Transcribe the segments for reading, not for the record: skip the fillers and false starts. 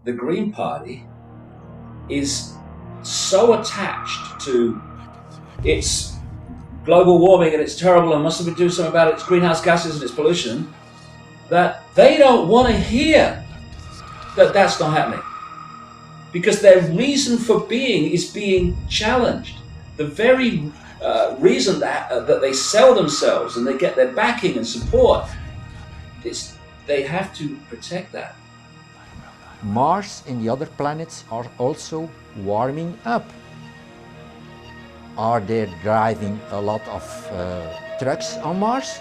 the Green Party is so attached to its global warming and it's terrible and must be doing something about its greenhouse gases and its pollution, that they don't want to hear that that's not happening. Because their reason for being is being challenged. The very reason that they sell themselves and they get their backing and support, they have to protect that. Mars and the other planets are also warming up. Are they driving a lot of trucks on Mars?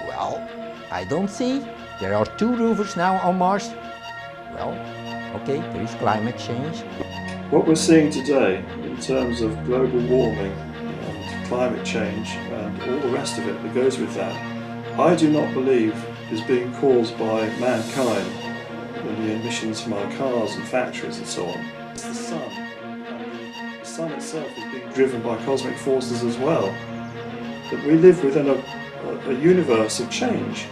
Well, I don't see. There are 2 rovers now on Mars. Well, okay, there is climate change. What we're seeing today in terms of global warming and climate change and all the rest of it that goes with that, I do not believe is being caused by mankind and the emissions from our cars and factories and so on. It's the sun. And the sun itself is being driven by cosmic forces as well. That we live within a universe of change,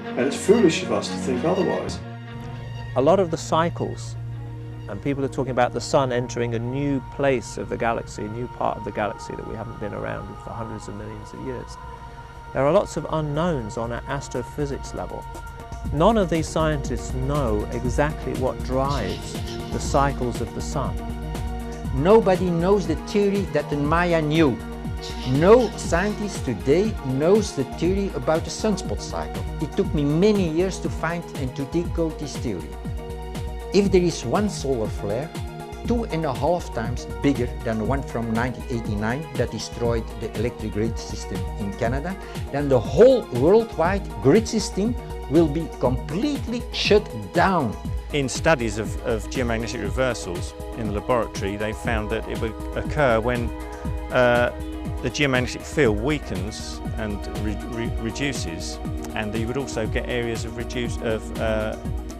and it's foolish of us to think otherwise. A lot of the cycles, and people are talking about the sun entering a new place of the galaxy, a new part of the galaxy that we haven't been around for hundreds of millions of years. There are lots of unknowns on an astrophysics level. None of these scientists know exactly what drives the cycles of the sun. Nobody knows the theory that the Maya knew. No scientist today knows the theory about the sunspot cycle. It took me many years to find and to decode this theory. If there is one solar flare, 2.5 times bigger than the one from 1989 that destroyed the electric grid system in Canada, then the whole worldwide grid system will be completely shut down. In studies of geomagnetic reversals in the laboratory, they found that it would occur when the geomagnetic field weakens and reduces, and you would also get areas of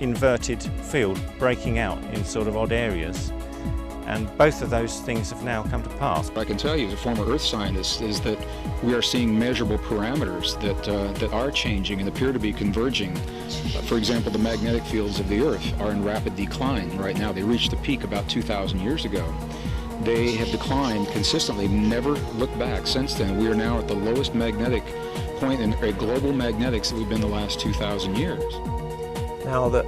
inverted field breaking out in sort of odd areas. And both of those things have now come to pass. I can tell you as a former Earth scientist is that we are seeing measurable parameters that are changing and appear to be converging. For example, the magnetic fields of the Earth are in rapid decline right now. They reached a peak about 2,000 years ago. They have declined consistently, never looked back since then. We are now at the lowest magnetic point in global magnetics that we've been the last 2,000 years. Now that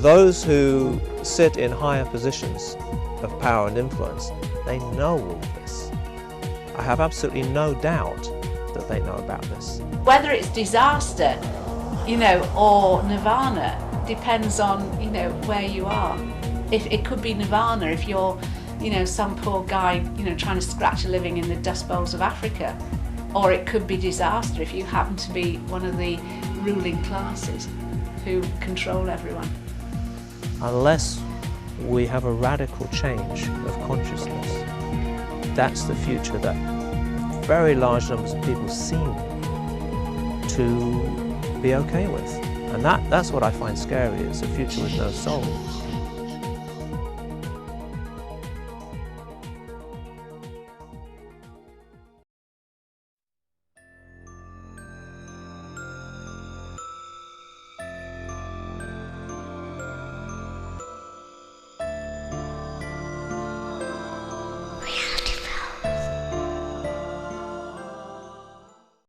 those who sit in higher positions of power and influence, they know all this. I have absolutely no doubt that they know about this. Whether it's disaster, or nirvana depends on, where you are. If it could be nirvana if you're, some poor guy, trying to scratch a living in the dust bowls of Africa, or it could be disaster if you happen to be one of the ruling classes who control everyone. Unless we have a radical change of consciousness, that's the future that very large numbers of people seem to be okay with. And that's what I find scary, is a future with no soul.